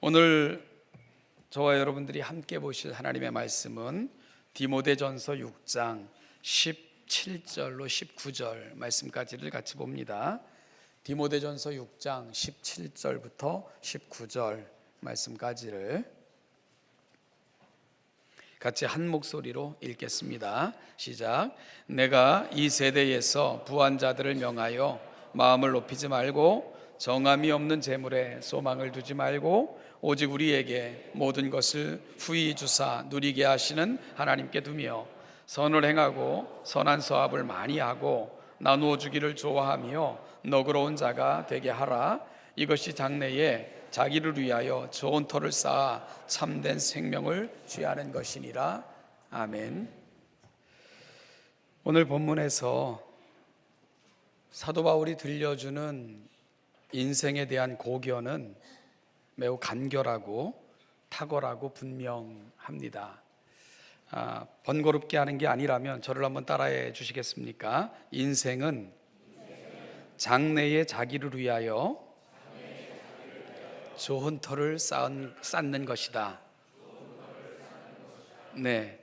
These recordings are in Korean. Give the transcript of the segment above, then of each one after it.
오늘 저와 여러분들이 함께 보실 하나님의 말씀은 디모데전서 6장 17절로 19절 말씀까지를 같이 봅니다. 디모데전서 6장 17절부터 19절 말씀까지를 같이 한 목소리로 읽겠습니다. 시작. 내가 이 세대에서 부한 자들을 명하여 마음을 높이지 말고 정함이 없는 재물에 소망을 두지 말고 오직 우리에게 모든 것을 후히 주사 누리게 하시는 하나님께 두며 선을 행하고 선한 사업을 많이 하고 나누어 주기를 좋아하며 너그러운 자가 되게 하라. 이것이 장래에 자기를 위하여 좋은 터를 쌓아 참된 생명을 취하는 것이니라. 아멘. 오늘 본문에서 사도 바울이 들려주는 인생에 대한 고견은 매우 간결하고 탁월하고 분명합니다. 번거롭게 하는 게 아니라면 저를 한번 따라해 주시겠습니까? 인생은 장래에 자기를 위하여 좋은 터를 쌓는 것이다. 네,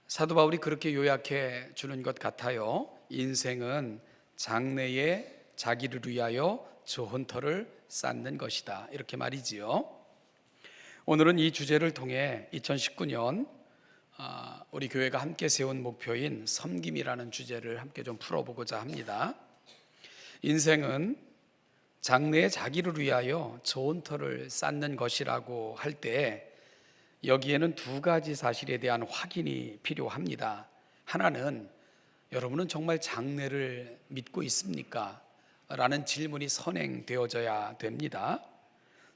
사도 바울이 그렇게 요약해 주는 것 같아요. 인생은 장래에 자기를 위하여 좋은 터를 쌓는 것이다, 이렇게 말이지요. 오늘은 이 주제를 통해 2019년 우리 교회가 함께 세운 목표인 섬김이라는 주제를 함께 좀 풀어보고자 합니다. 인생은 장래에 자기를 위하여 좋은 터를 쌓는 것이라고 할 때 여기에는 두 가지 사실에 대한 확인이 필요합니다. 하나는 여러분은 정말 장래를 믿고 있습니까? 라는 질문이 선행되어져야 됩니다.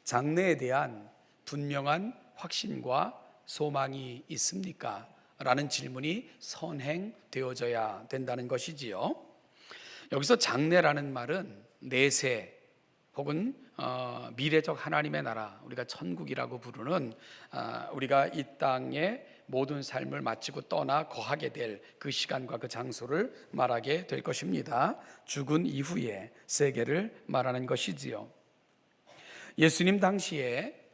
장래에 대한 분명한 확신과 소망이 있습니까? 라는 질문이 선행되어져야 된다는 것이지요. 여기서 장래라는 말은 내세 혹은 미래적 하나님의 나라, 우리가 천국이라고 부르는 우리가 이 땅에 모든 삶을 마치고 떠나 거하게 될 그 시간과 그 장소를 말하게 될 것입니다. 죽은 이후의 세계를 말하는 것이지요. 예수님 당시에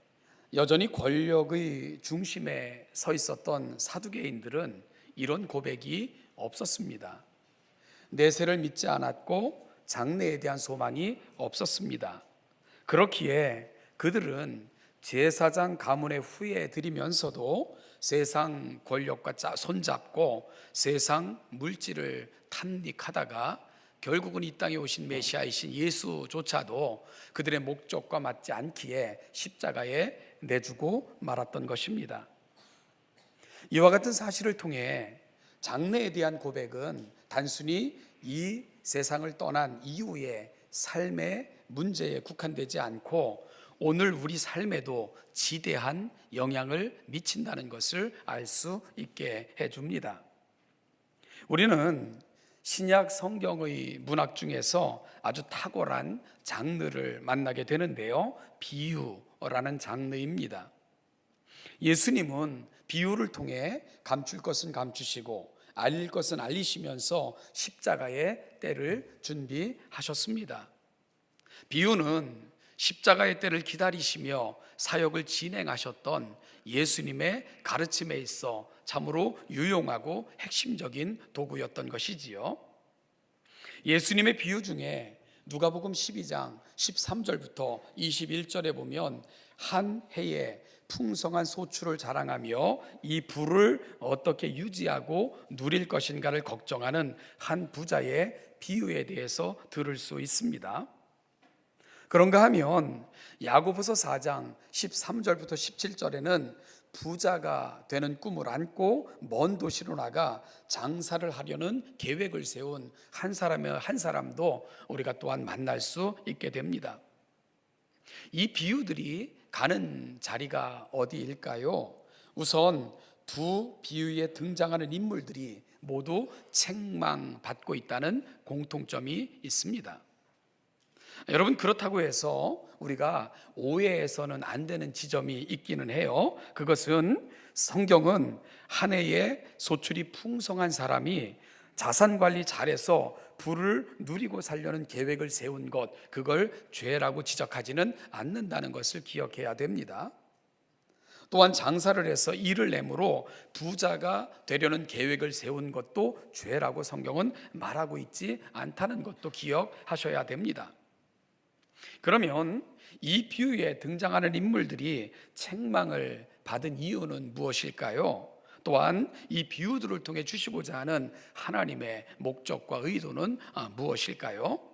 여전히 권력의 중심에 서 있었던 사두개인들은 이런 고백이 없었습니다. 내세를 믿지 않았고 장래에 대한 소망이 없었습니다. 그렇기에 그들은 제사장 가문의 후예 드리면서도 세상 권력과 손잡고 세상 물질을 탐닉하다가 결국은 이 땅에 오신 메시아이신 예수조차도 그들의 목적과 맞지 않기에 십자가에 내주고 말았던 것입니다. 이와 같은 사실을 통해 장래에 대한 고백은 단순히 이 세상을 떠난 이후의 삶의 문제에 국한되지 않고 오늘 우리 삶에도 지대한 영향을 미친다는 것을 알 수 있게 해줍니다. 우리는 신약 성경의 문학 중에서 아주 탁월한 장르를 만나게 되는데요, 비유라는 장르입니다. 예수님은 비유를 통해 감출 것은 감추시고 알릴 것은 알리시면서 십자가의 때를 준비하셨습니다. 비유는 십자가의 때를 기다리시며 사역을 진행하셨던 예수님의 가르침에 있어 참으로 유용하고 핵심적인 도구였던 것이지요. 예수님의 비유 중에 누가복음 12장 13절부터 21절에 보면 한 해에 풍성한 소출을 자랑하며 이 부를 어떻게 유지하고 누릴 것인가를 걱정하는 한 부자의 비유에 대해서 들을 수 있습니다. 그런가 하면 야고보서 4장 13절부터 17절에는 부자가 되는 꿈을 안고 먼 도시로 나가 장사를 하려는 계획을 세운 한 사람도 우리가 또한 만날 수 있게 됩니다. 이 비유들이 가는 자리가 어디일까요? 우선 두 비유에 등장하는 인물들이 모두 책망받고 있다는 공통점이 있습니다. 여러분, 그렇다고 해서 우리가 오해해서는 안 되는 지점이 있기는 해요. 그것은 성경은 한 해에 소출이 풍성한 사람이 자산 관리 잘해서 부를 누리고 살려는 계획을 세운 것, 그걸 죄라고 지적하지는 않는다는 것을 기억해야 됩니다. 또한 장사를 해서 이를 내므로 부자가 되려는 계획을 세운 것도 죄라고 성경은 말하고 있지 않다는 것도 기억하셔야 됩니다. 그러면 이 비유에 등장하는 인물들이 책망을 받은 이유는 무엇일까요? 또한 이 비유들을 통해 주시고자 하는 하나님의 목적과 의도는 무엇일까요?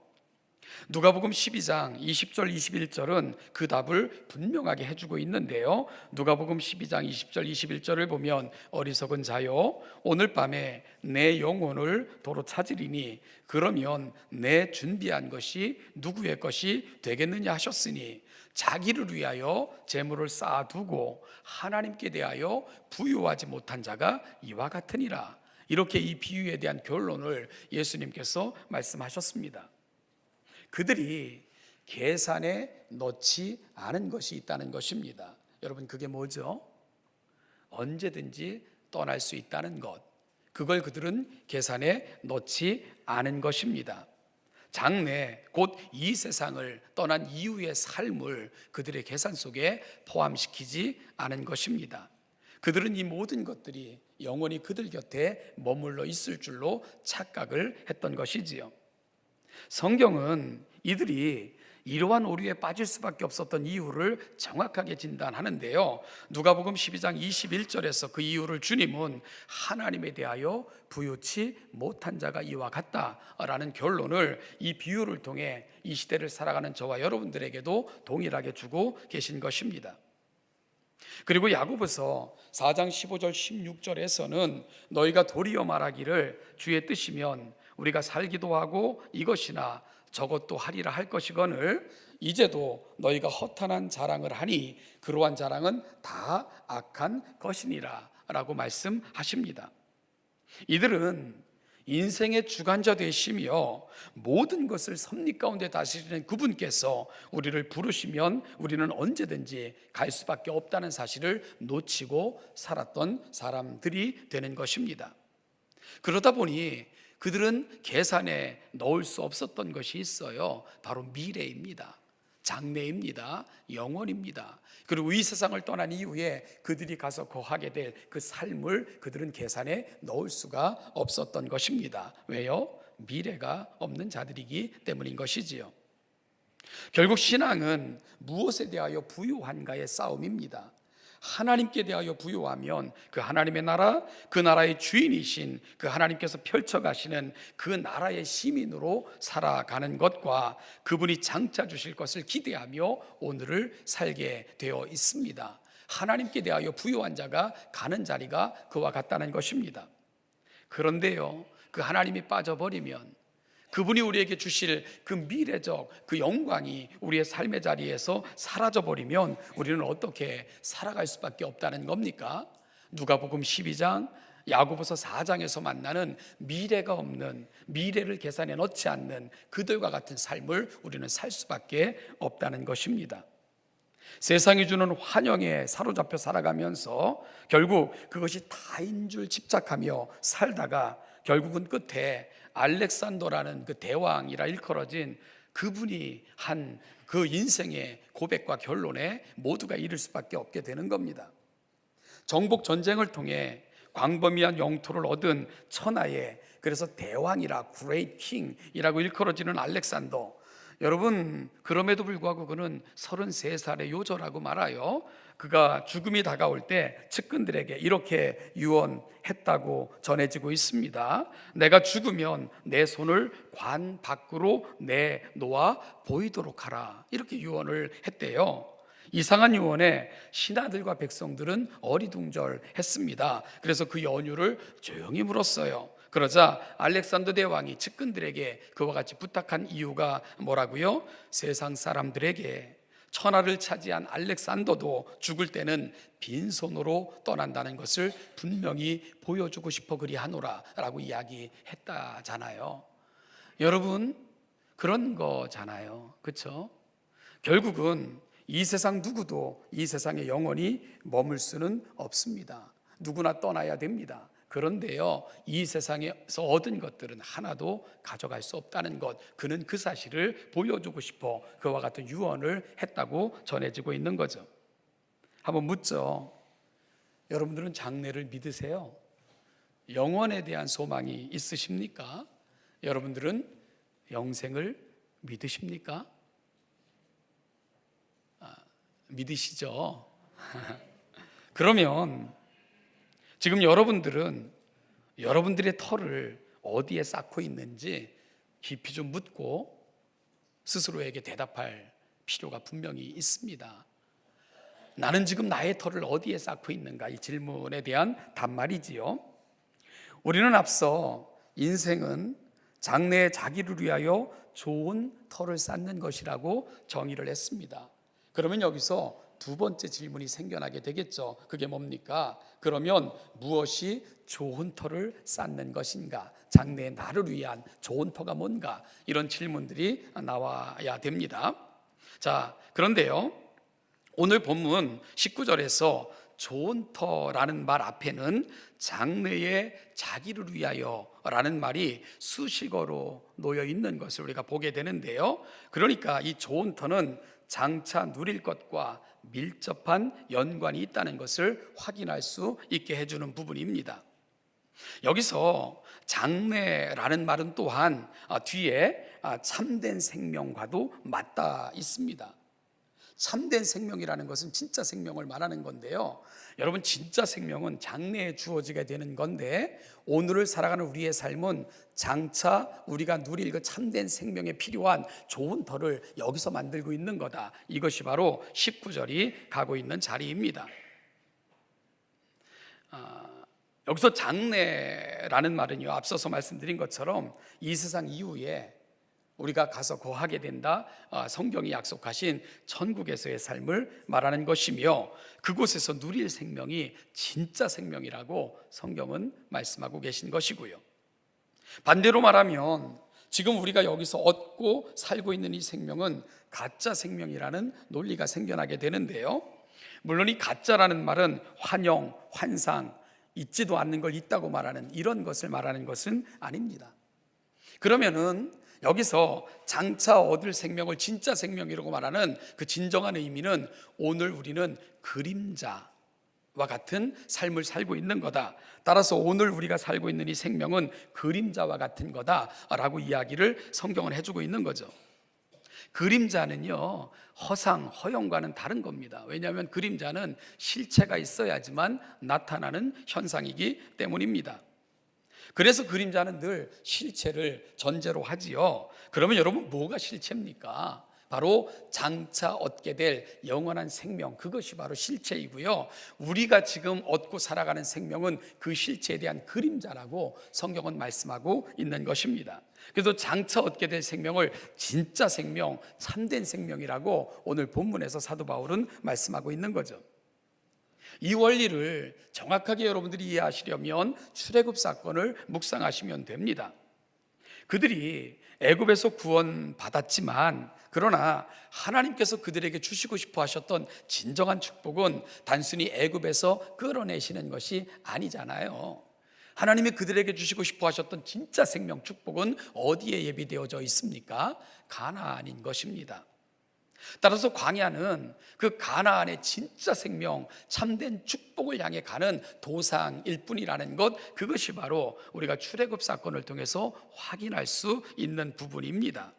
누가복음 12장 20절 21절은 그 답을 분명하게 해주고 있는데요, 누가복음 12장 20절 21절을 보면 어리석은 자여 오늘 밤에 내 영혼을 도로 찾으리니 그러면 내 준비한 것이 누구의 것이 되겠느냐 하셨으니 자기를 위하여 재물을 쌓아두고 하나님께 대하여 부유하지 못한 자가 이와 같으니라. 이렇게 이 비유에 대한 결론을 예수님께서 말씀하셨습니다. 그들이 계산에 넣지 않은 것이 있다는 것입니다. 여러분, 그게 뭐죠? 언제든지 떠날 수 있다는 것, 그걸 그들은 계산에 넣지 않은 것입니다. 장래, 곧 이 세상을 떠난 이후의 삶을 그들의 계산 속에 포함시키지 않은 것입니다. 그들은 이 모든 것들이 영원히 그들 곁에 머물러 있을 줄로 착각을 했던 것이지요. 성경은 이들이 이러한 오류에 빠질 수밖에 없었던 이유를 정확하게 진단하는데요, 누가복음 12장 21절에서 그 이유를 주님은 하나님에 대하여 부유치 못한 자가 이와 같다라는 결론을 이 비유를 통해 이 시대를 살아가는 저와 여러분들에게도 동일하게 주고 계신 것입니다. 그리고 야고보서 4장 15절 16절에서는 너희가 도리어 말하기를 주의 뜻이면 우리가 살기도 하고 이것이나 저것도 하리라 할 것이거늘 이제도 너희가 허탄한 자랑을 하니 그러한 자랑은 다 악한 것이니라 라고 말씀하십니다. 이들은 인생의 주관자 되시며 모든 것을 섭리 가운데 다스리는 그분께서 우리를 부르시면 우리는 언제든지 갈 수밖에 없다는 사실을 놓치고 살았던 사람들이 되는 것입니다. 그러다 보니 그들은 계산에 넣을 수 없었던 것이 있어요. 바로 미래입니다. 장래입니다. 영원입니다. 그리고 이 세상을 떠난 이후에 그들이 가서 거하게 될 그 삶을 그들은 계산에 넣을 수가 없었던 것입니다. 왜요? 미래가 없는 자들이기 때문인 것이지요. 결국 신앙은 무엇에 대하여 부유한가의 싸움입니다. 하나님께 대하여 부유하면 그 하나님의 나라, 그 나라의 주인이신 그 하나님께서 펼쳐가시는 그 나라의 시민으로 살아가는 것과 그분이 장차 주실 것을 기대하며 오늘을 살게 되어 있습니다. 하나님께 대하여 부유한 자가 가는 자리가 그와 같다는 것입니다. 그런데요, 그 하나님이 빠져버리면 그분이 우리에게 주실 그 미래적 그 영광이 우리의 삶의 자리에서 사라져버리면 우리는 어떻게 살아갈 수밖에 없다는 겁니까? 누가복음 12장, 야고보서 4장에서 만나는 미래가 없는, 미래를 계산에 넣지 않는 그들과 같은 삶을 우리는 살 수밖에 없다는 것입니다. 세상이 주는 환영에 사로잡혀 살아가면서 결국 그것이 다인 줄 집착하며 살다가 결국은 끝에 알렉산더라는 그 대왕이라 일컬어진 그분이 한 그 인생의 고백과 결론에 모두가 이를 수밖에 없게 되는 겁니다. 정복 전쟁을 통해 광범위한 영토를 얻은 천하의, 그래서 대왕이라 Great King이라고 일컬어지는 알렉산더, 여러분, 그럼에도 불구하고 그는 33살의 요절하고 말아요. 그가 죽음이 다가올 때 측근들에게 이렇게 유언했다고 전해지고 있습니다. 내가 죽으면 내 손을 관 밖으로 내놓아 보이도록 하라, 이렇게 유언을 했대요. 이상한 유언에 신하들과 백성들은 어리둥절했습니다. 그래서 그 연유를 조용히 물었어요. 그러자 알렉산더 대왕이 측근들에게 그와 같이 부탁한 이유가 뭐라고요? 세상 사람들에게 천하를 차지한 알렉산더도 죽을 때는 빈손으로 떠난다는 것을 분명히 보여주고 싶어 그리하노라 라고 이야기했다잖아요. 여러분, 그런 거잖아요. 그렇죠? 결국은 이 세상 누구도 이 세상에 영원히 머물 수는 없습니다. 누구나 떠나야 됩니다. 그런데요, 이 세상에서 얻은 것들은 하나도 가져갈 수 없다는 것, 그는 그 사실을 보여주고 싶어 그와 같은 유언을 했다고 전해지고 있는 거죠. 한번 묻죠. 여러분들은 장래를 믿으세요? 영원에 대한 소망이 있으십니까? 여러분들은 영생을 믿으십니까? 믿으시죠? 그러면 지금 여러분들은 여러분들의 터를 어디에 쌓고 있는지 깊이 좀 묻고 스스로에게 대답할 필요가 분명히 있습니다. 나는 지금 나의 터를 어디에 쌓고 있는가? 이 질문에 대한 답말이지요. 우리는 앞서 인생은 장래의 자기를 위하여 좋은 터를 쌓는 것이라고 정의를 했습니다. 그러면 여기서 두 번째 질문이 생겨나게 되겠죠. 그게 뭡니까? 그러면 무엇이 좋은 터를 쌓는 것인가? 장래의 나를 위한 좋은 터가 뭔가? 이런 질문들이 나와야 됩니다. 자, 그런데요, 오늘 본문 19절에서 좋은 터라는 말 앞에는 장래의 자기를 위하여 라는 말이 수식어로 놓여 있는 것을 우리가 보게 되는데요, 그러니까 이 좋은 터는 장차 누릴 것과 밀접한 연관이 있다는 것을 확인할 수 있게 해주는 부분입니다. 여기서 장래라는 말은 또한 뒤에 참된 생명과도 맞닿아 있습니다. 참된 생명이라는 것은 진짜 생명을 말하는 건데요, 여러분, 진짜 생명은 장래에 주어지게 되는 건데 오늘을 살아가는 우리의 삶은 장차 우리가 누릴 그 참된 생명에 필요한 좋은 터를 여기서 만들고 있는 거다. 이것이 바로 19절이 가고 있는 자리입니다. 여기서 장래라는 말은요, 앞서서 말씀드린 것처럼 이 세상 이후에 우리가 가서 거하게 된다, 성경이 약속하신 천국에서의 삶을 말하는 것이며 그곳에서 누릴 생명이 진짜 생명이라고 성경은 말씀하고 계신 것이고요. 반대로 말하면 지금 우리가 여기서 얻고 살고 있는 이 생명은 가짜 생명이라는 논리가 생겨나게 되는데요, 물론 이 가짜라는 말은 환영, 환상, 있지도 않는 걸 있다고 말하는 이런 것을 말하는 것은 아닙니다. 그러면은 여기서 장차 얻을 생명을 진짜 생명이라고 말하는 그 진정한 의미는 오늘 우리는 그림자와 같은 삶을 살고 있는 거다. 따라서 오늘 우리가 살고 있는 이 생명은 그림자와 같은 거다라고 이야기를 성경은 해주고 있는 거죠. 그림자는요, 허상, 허영과는 다른 겁니다. 왜냐하면 그림자는 실체가 있어야지만 나타나는 현상이기 때문입니다. 그래서 그림자는 늘 실체를 전제로 하지요. 그러면 여러분, 뭐가 실체입니까? 바로 장차 얻게 될 영원한 생명, 그것이 바로 실체이고요, 우리가 지금 얻고 살아가는 생명은 그 실체에 대한 그림자라고 성경은 말씀하고 있는 것입니다. 그래서 장차 얻게 될 생명을 진짜 생명, 참된 생명이라고 오늘 본문에서 사도 바울은 말씀하고 있는 거죠. 이 원리를 정확하게 여러분들이 이해하시려면 출애굽 사건을 묵상하시면 됩니다. 그들이 애굽에서 구원받았지만 그러나 하나님께서 그들에게 주시고 싶어 하셨던 진정한 축복은 단순히 애굽에서 끌어내시는 것이 아니잖아요. 하나님이 그들에게 주시고 싶어 하셨던 진짜 생명, 축복은 어디에 예비되어져 있습니까? 가나안인 것입니다. 따라서 광야는 그 가나안의 진짜 생명, 참된 축복을 향해 가는 도상일 뿐이라는 것, 그것이 바로 우리가 출애굽 사건을 통해서 확인할 수 있는 부분입니다.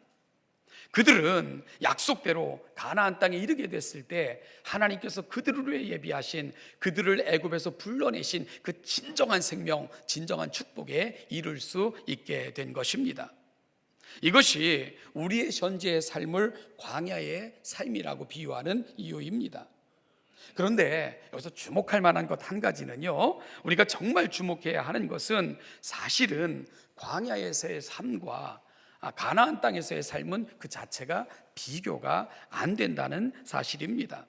그들은 약속대로 가나안 땅에 이르게 됐을 때 하나님께서 그들을 위해 예비하신, 그들을 애굽에서 불러내신 그 진정한 생명, 진정한 축복에 이룰 수 있게 된 것입니다. 이것이 우리의 현재의 삶을 광야의 삶이라고 비유하는 이유입니다. 그런데 여기서 주목할 만한 것 한 가지는요, 우리가 정말 주목해야 하는 것은 사실은 광야에서의 삶과 가나안 땅에서의 삶은 그 자체가 비교가 안 된다는 사실입니다.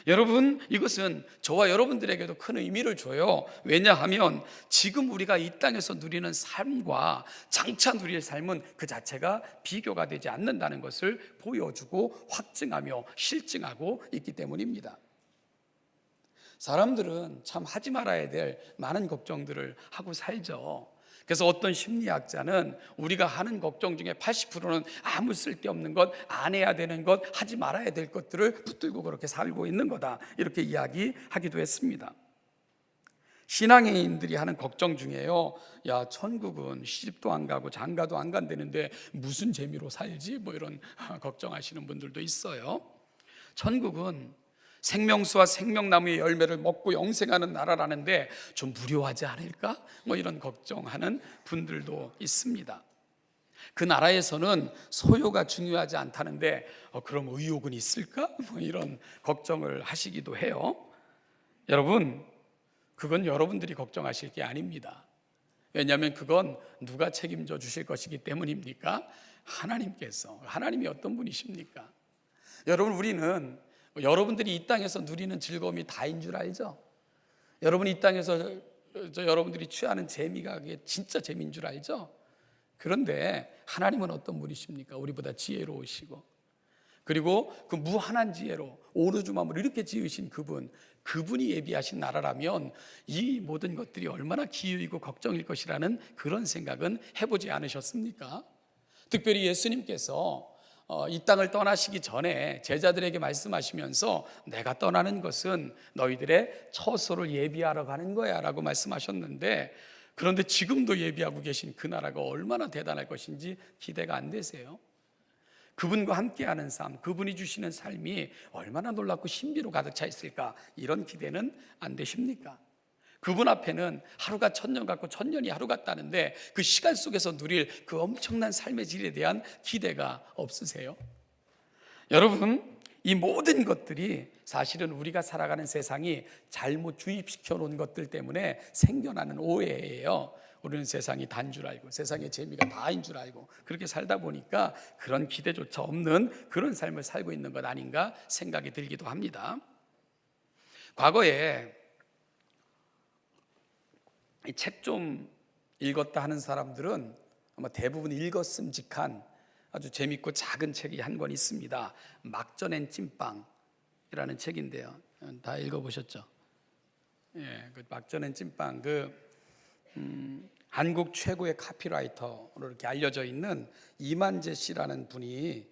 여러분, 이것은 저와 여러분들에게도 큰 의미를 줘요. 왜냐하면 지금 우리가 이 땅에서 누리는 삶과 장차 누릴 삶은 그 자체가 비교가 되지 않는다는 것을 보여주고 확증하며 실증하고 있기 때문입니다. 사람들은 참 하지 말아야 될 많은 걱정들을 하고 살죠. 그래서 어떤 심리학자는 우리가 하는 걱정 중에 80%는 아무 쓸데없는 것, 안 해야 되는 것, 하지 말아야 될 것들을 붙들고 그렇게 살고 있는 거다, 이렇게 이야기하기도 했습니다. 신앙인들이 하는 걱정 중에요. 야, 천국은 시집도 안 가고 장가도 안 간다는데 무슨 재미로 살지? 뭐 이런 걱정하시는 분들도 있어요. 천국은 생명수와 생명나무의 열매를 먹고 영생하는 나라라는데 좀 무료하지 않을까? 뭐 이런 걱정하는 분들도 있습니다. 그 나라에서는 소요가 중요하지 않다는데 그럼 의욕은 있을까? 뭐 이런 걱정을 하시기도 해요. 여러분, 그건 여러분들이 걱정하실 게 아닙니다. 왜냐하면 그건 누가 책임져 주실 것이기 때문입니까? 하나님께서. 하나님이 어떤 분이십니까? 여러분, 우리는 여러분들이 이 땅에서 누리는 즐거움이 다인 줄 알죠? 여러분, 이 땅에서 여러분들이 취하는 재미가 그게 진짜 재미인 줄 알죠? 그런데 하나님은 어떤 분이십니까? 우리보다 지혜로우시고, 그리고 그 무한한 지혜로 오르주마무를 이렇게 지으신 그분이 예비하신 나라라면 이 모든 것들이 얼마나 기유이고 걱정일 것이라는 그런 생각은 해보지 않으셨습니까? 특별히 예수님께서 이 땅을 떠나시기 전에 제자들에게 말씀하시면서 내가 떠나는 것은 너희들의 처소를 예비하러 가는 거야 라고 말씀하셨는데, 그런데 지금도 예비하고 계신 그 나라가 얼마나 대단할 것인지 기대가 안 되세요? 그분과 함께하는 삶, 그분이 주시는 삶이 얼마나 놀랍고 신비로 가득 차 있을까, 이런 기대는 안 되십니까? 그분 앞에는 하루가 천년 같고 천년이 하루 같다는데 그 시간 속에서 누릴 그 엄청난 삶의 질에 대한 기대가 없으세요? 여러분, 이 모든 것들이 사실은 우리가 살아가는 세상이 잘못 주입시켜 놓은 것들 때문에 생겨나는 오해예요. 우리는 세상이 단 줄 알고 세상의 재미가 다인 줄 알고 그렇게 살다 보니까 그런 기대조차 없는 그런 삶을 살고 있는 것 아닌가 생각이 들기도 합니다. 과거에 책 좀 읽었다 하는 사람들은 아마 대부분 읽었음직한 아주 재밌고 작은 책이 한 권 있습니다. 막전엔 찐빵이라는 책인데요. 다 읽어보셨죠? 예, 그 막전엔 찐빵, 한국 최고의 카피라이터로 이렇게 알려져 있는 이만재 씨라는 분이,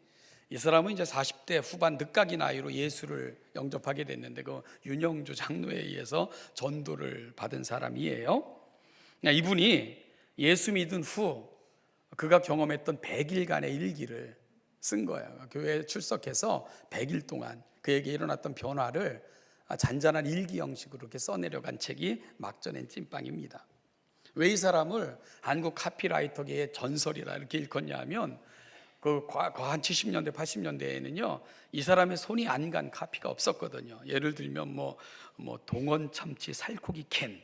이 사람은 이제 40대 후반 늦가기 나이로 예수를 영접하게 됐는데 그 윤영주 장로에 의해서 전도를 받은 사람이에요. 이분이 예수 믿은 후 그가 경험했던 100일간의 일기를 쓴 거예요. 교회에 출석해서 100일 동안 그에게 일어났던 변화를 잔잔한 일기 형식으로 이렇게 써내려간 책이 막전엔 찐빵입니다. 왜 이 사람을 한국 카피라이터계의 전설이라 이렇게 일컫냐 하면 한 70년대 80년대에는요 이 사람의 손이 안 간 카피가 없었거든요. 예를 들면 뭐 동원 참치 살코기 캔,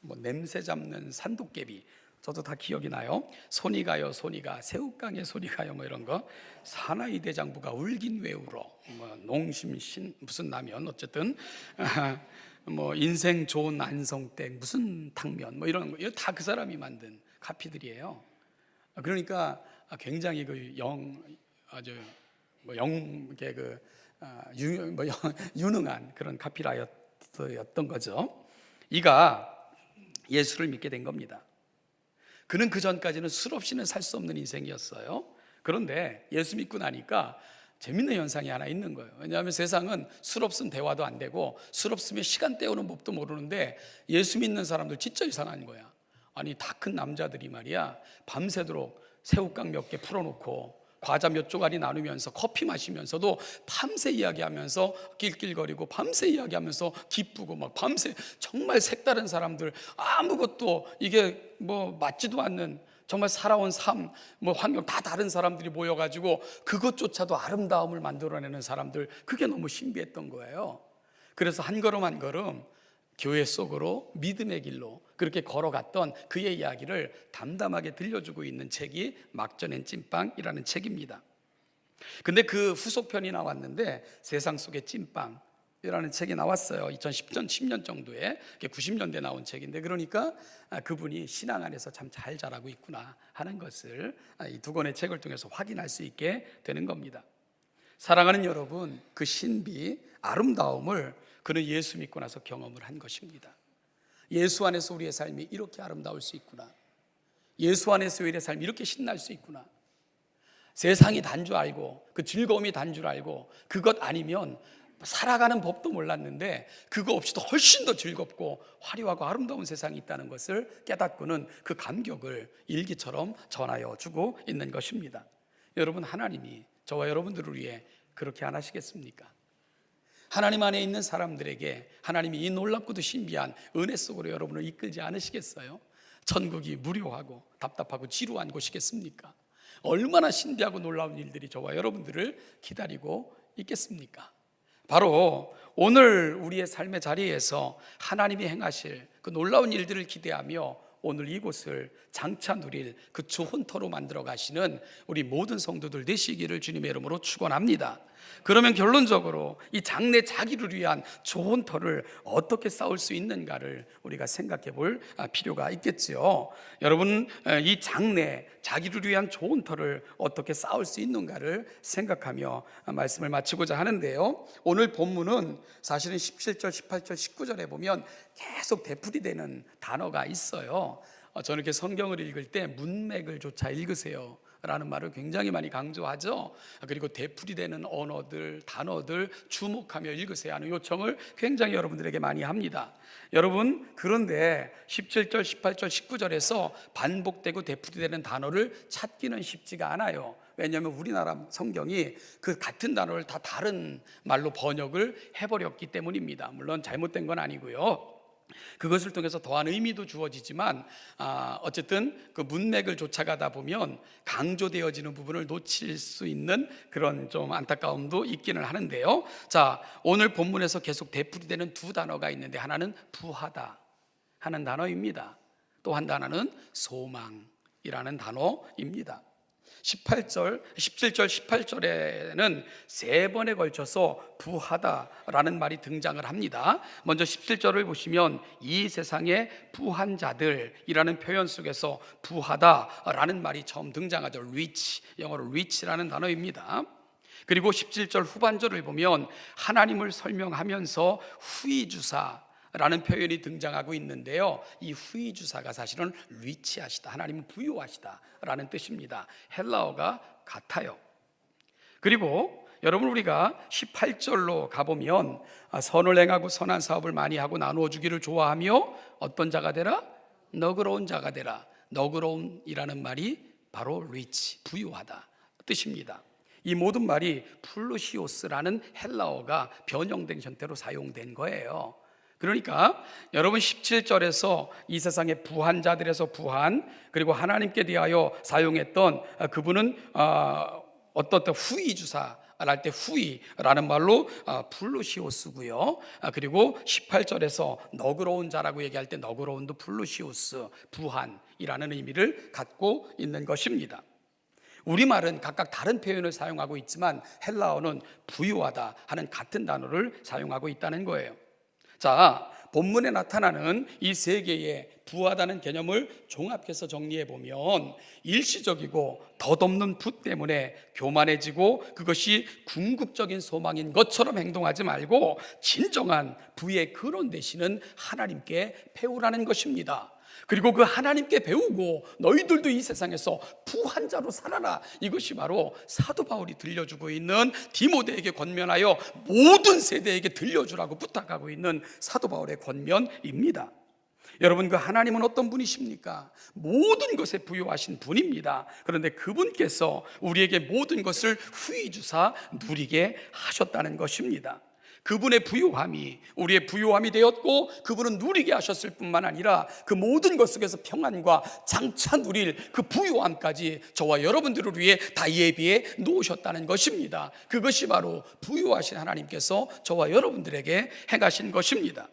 냄새 잡는 산도깨비, 저도 다 기억이 나요. 손이 가요 손이가, 새우깡에 손이 가요, 이런 거. 사나이 대장부가 울긴 왜 울어, 농심신 무슨 라면, 어쨌든 인생 좋은 안성댁 무슨 탕면, 이런 거, 이거 다 그 사람이 만든 카피들이에요. 그러니까 굉장히 유능한 그런 카피라이터였던 거죠. 이가 예수를 믿게 된 겁니다. 그는 그 전까지는 술 없이는 살 수 없는 인생이었어요. 그런데 예수 믿고 나니까 재밌는 현상이 하나 있는 거예요. 왜냐하면 세상은 술 없으면 대화도 안 되고 술 없으면 시간 때우는 법도 모르는데 예수 믿는 사람들 진짜 이상한 거야. 아니, 다 큰 남자들이 말이야 밤새도록 새우깡 몇 개 풀어놓고 과자 몇 조각이 나누면서 커피 마시면서도 밤새 이야기하면서 낄낄거리고 밤새 이야기하면서 기쁘고 막 밤새 정말 색다른 사람들, 아무것도 이게 맞지도 않는 정말 살아온 삶, 환경 다 다른 사람들이 모여가지고 그것조차도 아름다움을 만들어내는 사람들, 그게 너무 신비했던 거예요. 그래서 한 걸음 한 걸음 교회 속으로 믿음의 길로 그렇게 걸어갔던 그의 이야기를 담담하게 들려주고 있는 책이 막전엔 찐빵이라는 책입니다. 근데 그 후속편이 나왔는데 세상 속의 찐빵이라는 책이 나왔어요. 2010년 정도에 90년대 나온 책인데, 그러니까 그분이 신앙 안에서 참 잘 자라고 있구나 하는 것을 이 두 권의 책을 통해서 확인할 수 있게 되는 겁니다. 사랑하는 여러분, 그 신비, 아름다움을 그는 예수 믿고 나서 경험을 한 것입니다. 예수 안에서 우리의 삶이 이렇게 아름다울 수 있구나, 예수 안에서 우리의 삶이 이렇게 신날 수 있구나, 세상이 단 줄 알고 그 즐거움이 단 줄 알고 그것 아니면 살아가는 법도 몰랐는데 그거 없이도 훨씬 더 즐겁고 화려하고 아름다운 세상이 있다는 것을 깨닫고는 그 감격을 일기처럼 전하여 주고 있는 것입니다. 여러분, 하나님이 저와 여러분들을 위해 그렇게 안 하시겠습니까? 하나님 안에 있는 사람들에게 하나님이 이 놀랍고도 신비한 은혜 속으로 여러분을 이끌지 않으시겠어요? 천국이 무료하고 답답하고 지루한 곳이겠습니까? 얼마나 신비하고 놀라운 일들이 저와 여러분들을 기다리고 있겠습니까? 바로 오늘 우리의 삶의 자리에서 하나님이 행하실 그 놀라운 일들을 기대하며 오늘 이곳을 장차 누릴 그 좋은 터로 만들어 가시는 우리 모든 성도들 되시기를 주님의 이름으로 축원합니다. 그러면 결론적으로 이 장래 자기를 위한 좋은 터를 어떻게 쌓을 수 있는가를 우리가 생각해 볼 필요가 있겠지요. 여러분, 이 장래 자기를 위한 좋은 터를 어떻게 쌓을 수 있는가를 생각하며 말씀을 마치고자 하는데요. 오늘 본문은 사실은 17절, 18절, 19절에 보면 계속 되풀이되는 단어가 있어요. 저는 이렇게 성경을 읽을 때 문맥을 조차 읽으세요 라는 말을 굉장히 많이 강조하죠. 그리고 되풀이되는 언어들, 단어들 주목하며 읽으세요 하는 요청을 굉장히 여러분들에게 많이 합니다. 여러분, 그런데 17절, 18절, 19절에서 반복되고 되풀이되는 단어를 찾기는 쉽지가 않아요. 왜냐하면 우리나라 성경이 그 같은 단어를 다 다른 말로 번역을 해버렸기 때문입니다. 물론 잘못된 건 아니고요. 그것을 통해서 더한 의미도 주어지지만 어쨌든 그 문맥을 쫓아가다 보면 강조되어지는 부분을 놓칠 수 있는 그런 좀 안타까움도 있기는 하는데요. 자, 오늘 본문에서 계속 되풀이되는 두 단어가 있는데 하나는 부하다 하는 단어입니다. 또 한 단어는 소망이라는 단어입니다. 17절, 18절에는 세 번에 걸쳐서 부하다라는 말이 등장을 합니다. 먼저 17절을 보시면 이 세상의 부한 자들이라는 표현 속에서 부하다라는 말이 처음 등장하죠. rich, 영어로 rich라는 단어입니다. 그리고 17절 후반절을 보면 하나님을 설명하면서 후이주사 라는 표현이 등장하고 있는데요. 이 후이주사가 사실은 리치하시다, 하나님은 부유하시다 라는 뜻입니다. 헬라어가 같아요. 그리고 여러분, 우리가 18절로 가보면 선을 행하고 선한 사업을 많이 하고 나누어 주기를 좋아하며 어떤 자가 되라? 너그러운 자가 되라. 너그러운이라는 말이 바로 리치, 부유하다 뜻입니다. 이 모든 말이 플루시오스라는 헬라어가 변형된 형태로 사용된 거예요. 그러니까 여러분, 17절에서 이 세상의 부한 자들에서 부한, 그리고 하나님께 대하여 사용했던 그분은 어떤 후이주사 할 때 후이라는 말로 플루시오스고요. 그리고 18절에서 너그러운 자라고 얘기할 때 너그러운도 플루시오스, 부한이라는 의미를 갖고 있는 것입니다. 우리말은 각각 다른 표현을 사용하고 있지만 헬라어는 부유하다 하는 같은 단어를 사용하고 있다는 거예요. 자, 본문에 나타나는 이 세 개의 부하다는 개념을 종합해서 정리해 보면 일시적이고 덧없는 부 때문에 교만해지고 그것이 궁극적인 소망인 것처럼 행동하지 말고 진정한 부의 근원 되시는 하나님께 배우라는 것입니다. 그리고 그 하나님께 배우고 너희들도 이 세상에서 부한 자로 살아라, 이것이 바로 사도 바울이 들려주고 있는, 디모데에게 권면하여 모든 세대에게 들려주라고 부탁하고 있는 사도 바울의 권면입니다. 여러분, 그 하나님은 어떤 분이십니까? 모든 것에 부유하신 분입니다. 그런데 그분께서 우리에게 모든 것을 후히 주사 누리게 하셨다는 것입니다. 그분의 부유함이 우리의 부유함이 되었고 그분은 누리게 하셨을 뿐만 아니라 그 모든 것 속에서 평안과 장차 누릴 그 부유함까지 저와 여러분들을 위해 다 예비해 놓으셨다는 것입니다. 그것이 바로 부유하신 하나님께서 저와 여러분들에게 행하신 것입니다.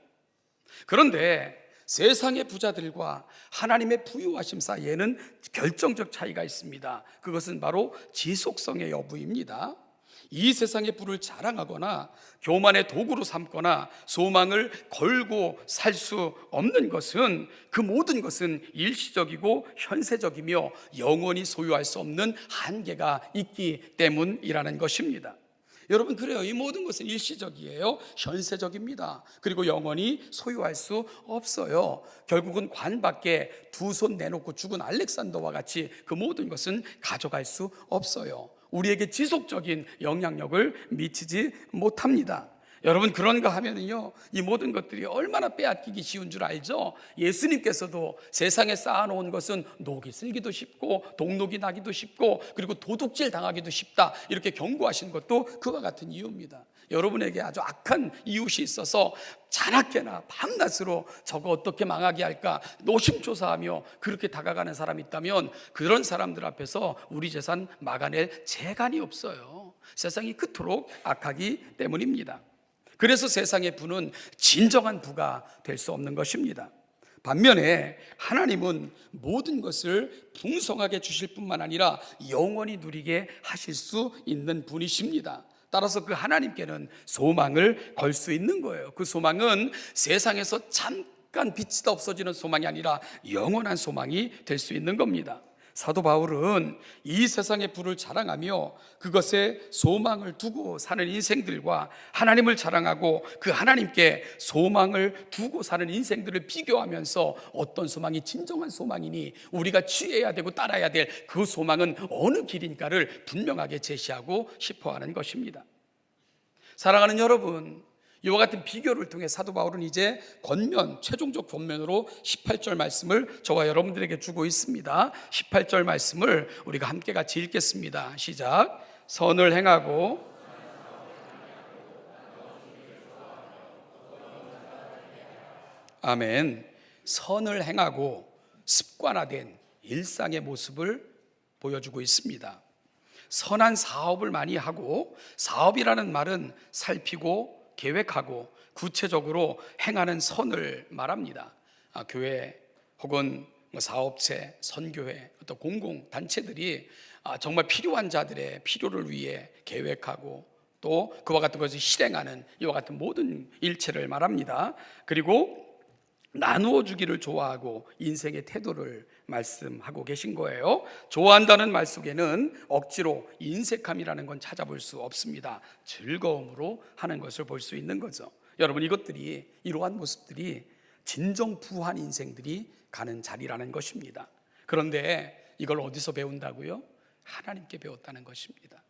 그런데 세상의 부자들과 하나님의 부유하심 사이에는 결정적 차이가 있습니다. 그것은 바로 지속성의 여부입니다. 이 세상의 부를 자랑하거나 교만의 도구로 삼거나 소망을 걸고 살 수 없는 것은, 그 모든 것은 일시적이고 현세적이며 영원히 소유할 수 없는 한계가 있기 때문이라는 것입니다. 여러분, 그래요. 이 모든 것은 일시적이에요. 현세적입니다. 그리고 영원히 소유할 수 없어요. 결국은 관 밖에 두 손 내놓고 죽은 알렉산더와 같이 그 모든 것은 가져갈 수 없어요. 우리에게 지속적인 영향력을 미치지 못합니다. 여러분, 그런가 하면은요, 이 모든 것들이 얼마나 빼앗기기 쉬운 줄 알죠? 예수님께서도 세상에 쌓아놓은 것은 녹이 슬기도 쉽고 동록이 나기도 쉽고 그리고 도둑질 당하기도 쉽다, 이렇게 경고하신 것도 그와 같은 이유입니다. 여러분에게 아주 악한 이웃이 있어서 자나깨나 밤낮으로 저거 어떻게 망하게 할까 노심초사하며 그렇게 다가가는 사람이 있다면, 그런 사람들 앞에서 우리 재산 막아낼 재간이 없어요. 세상이 그토록 악하기 때문입니다. 그래서 세상의 부는 진정한 부가 될 수 없는 것입니다. 반면에 하나님은 모든 것을 풍성하게 주실 뿐만 아니라 영원히 누리게 하실 수 있는 분이십니다. 따라서 그 하나님께는 소망을 걸 수 있는 거예요. 그 소망은 세상에서 잠깐 빛이 없어지는 소망이 아니라 영원한 소망이 될 수 있는 겁니다. 사도 바울은 이 세상의 부를 자랑하며 그것에 소망을 두고 사는 인생들과 하나님을 자랑하고 그 하나님께 소망을 두고 사는 인생들을 비교하면서 어떤 소망이 진정한 소망이니 우리가 취해야 되고 따라야 될 그 소망은 어느 길인가를 분명하게 제시하고 싶어하는 것입니다. 사랑하는 여러분, 이와 같은 비교를 통해 사도 바울은 이제 최종적 권면으로 18절 말씀을 저와 여러분들에게 주고 있습니다. 18절 말씀을 우리가 함께 같이 읽겠습니다. 시작. 선을 행하고 아멘. 선을 행하고 습관화된 일상의 모습을 보여주고 있습니다. 선한 사업을 많이 하고, 사업이라는 말은 살피고 계획하고 구체적으로 행하는 선을 말합니다. 교회 혹은 사업체, 선교회, 어떤 공공단체들이 정말 필요한 자들의 필요를 위해 계획하고 또 그와 같은 것을 실행하는 이와 같은 모든 일체를 말합니다. 그리고 나누어 주기를 좋아하고 인생의 태도를 말씀하고 계신 거예요. 좋아한다는 말 속에는 억지로 인색함이라는 건 찾아볼 수 없습니다. 즐거움으로 하는 것을 볼 수 있는 거죠. 여러분, 이러한 모습들이 진정 부한 인생들이 가는 자리라는 것입니다. 그런데 이걸 어디서 배운다고요? 하나님께 배웠다는 것입니다.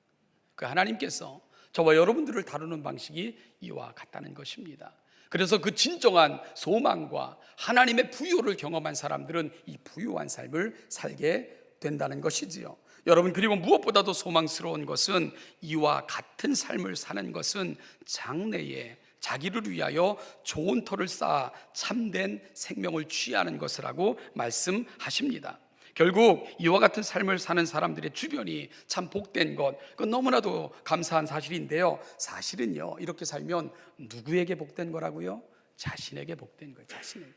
그 하나님께서 저와 여러분들을 다루는 방식이 이와 같다는 것입니다. 그래서 그 진정한 소망과 하나님의 부요를 경험한 사람들은 이 부요한 삶을 살게 된다는 것이지요. 여러분, 그리고 무엇보다도 소망스러운 것은 이와 같은 삶을 사는 것은 장래에 자기를 위하여 좋은 터를 쌓아 참된 생명을 취하는 것이라고 말씀하십니다. 결국 이와 같은 삶을 사는 사람들의 주변이 참 복된 것, 그건 너무나도 감사한 사실인데요. 사실은요, 이렇게 살면 누구에게 복된 거라고요? 자신에게 복된 거예요. 자신에게.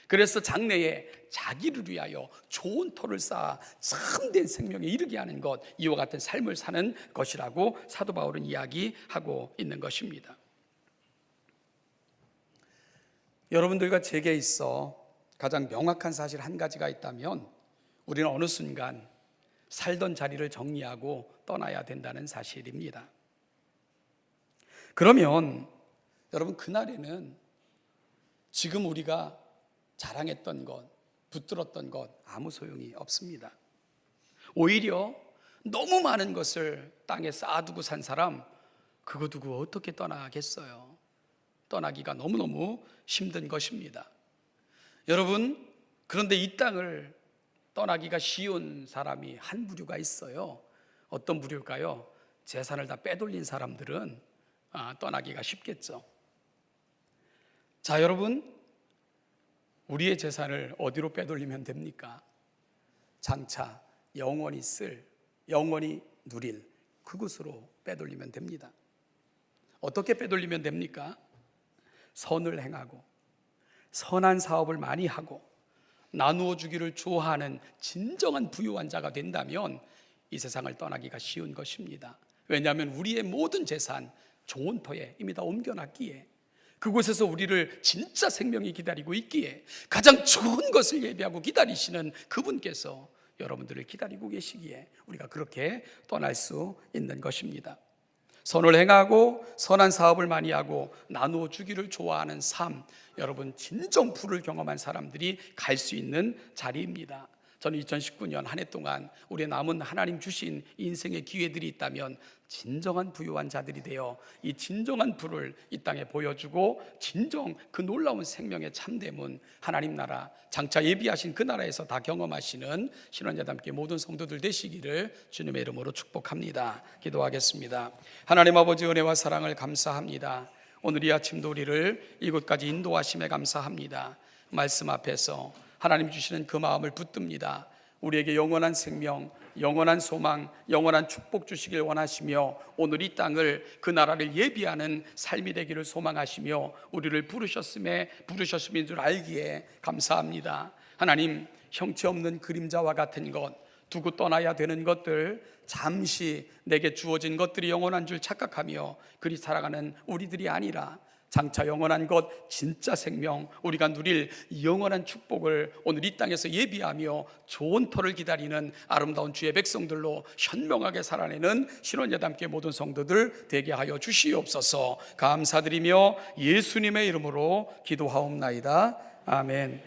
그래서 장래에 자기를 위하여 좋은 터를 쌓아 참된 생명에 이르게 하는 것, 이와 같은 삶을 사는 것이라고 사도 바울은 이야기하고 있는 것입니다. 여러분들과 제게 있어 가장 명확한 사실 한 가지가 있다면, 우리는 어느 순간 살던 자리를 정리하고 떠나야 된다는 사실입니다. 그러면 여러분, 그날에는 지금 우리가 자랑했던 것, 붙들었던 것 아무 소용이 없습니다. 오히려 너무 많은 것을 땅에 쌓아두고 산 사람, 그거 두고 어떻게 떠나겠어요? 떠나기가 너무너무 힘든 것입니다. 여러분, 그런데 이 땅을 떠나기가 쉬운 사람이 한 부류가 있어요. 어떤 부류일까요? 재산을 다 빼돌린 사람들은 떠나기가 쉽겠죠. 자, 여러분, 우리의 재산을 어디로 빼돌리면 됩니까? 장차 영원히 영원히 누릴 그곳으로 빼돌리면 됩니다. 어떻게 빼돌리면 됩니까? 선을 행하고 선한 사업을 많이 하고 나누어 주기를 좋아하는 진정한 부유한 자가 된다면 이 세상을 떠나기가 쉬운 것입니다. 왜냐하면 우리의 모든 재산 좋은 터에 이미 다 옮겨놨기에, 그곳에서 우리를 진짜 생명이 기다리고 있기에, 가장 좋은 것을 예비하고 기다리시는 그분께서 여러분들을 기다리고 계시기에 우리가 그렇게 떠날 수 있는 것입니다. 선을 행하고 선한 사업을 많이 하고 나누어 주기를 좋아하는 삶, 여러분 진정 부를 경험한 사람들이 갈 수 있는 자리입니다. 저는 2019년 한 해 동안 우리 남은 하나님 주신 인생의 기회들이 있다면 진정한 부유한 자들이 되어 이 진정한 부를 이 땅에 보여주고 진정 그 놀라운 생명의 참됨은 하나님 나라 장차 예비하신 그 나라에서 다 경험하시는 신원자담께 모든 성도들 되시기를 주님의 이름으로 축복합니다. 기도하겠습니다. 하나님 아버지 은혜와 사랑을 감사합니다. 오늘 이 아침도 우리를 이곳까지 인도하심에 감사합니다. 말씀 앞에서 하나님 주시는 그 마음을 붙듭니다. 우리에게 영원한 생명, 영원한 소망, 영원한 축복 주시길 원하시며 오늘 이 땅을 그 나라를 예비하는 삶이 되기를 소망하시며 우리를 부르셨음인 줄 알기에 감사합니다. 하나님, 형체 없는 그림자와 같은 것, 두고 떠나야 되는 것들, 잠시 내게 주어진 것들이 영원한 줄 착각하며 그리 살아가는 우리들이 아니라 장차 영원한 것, 진짜 생명, 우리가 누릴 영원한 축복을 오늘 이 땅에서 예비하며 좋은 터를 기다리는 아름다운 주의 백성들로 현명하게 살아내는 신원예담께 모든 성도들 되게 하여 주시옵소서. 감사드리며 예수님의 이름으로 기도하옵나이다. 아멘.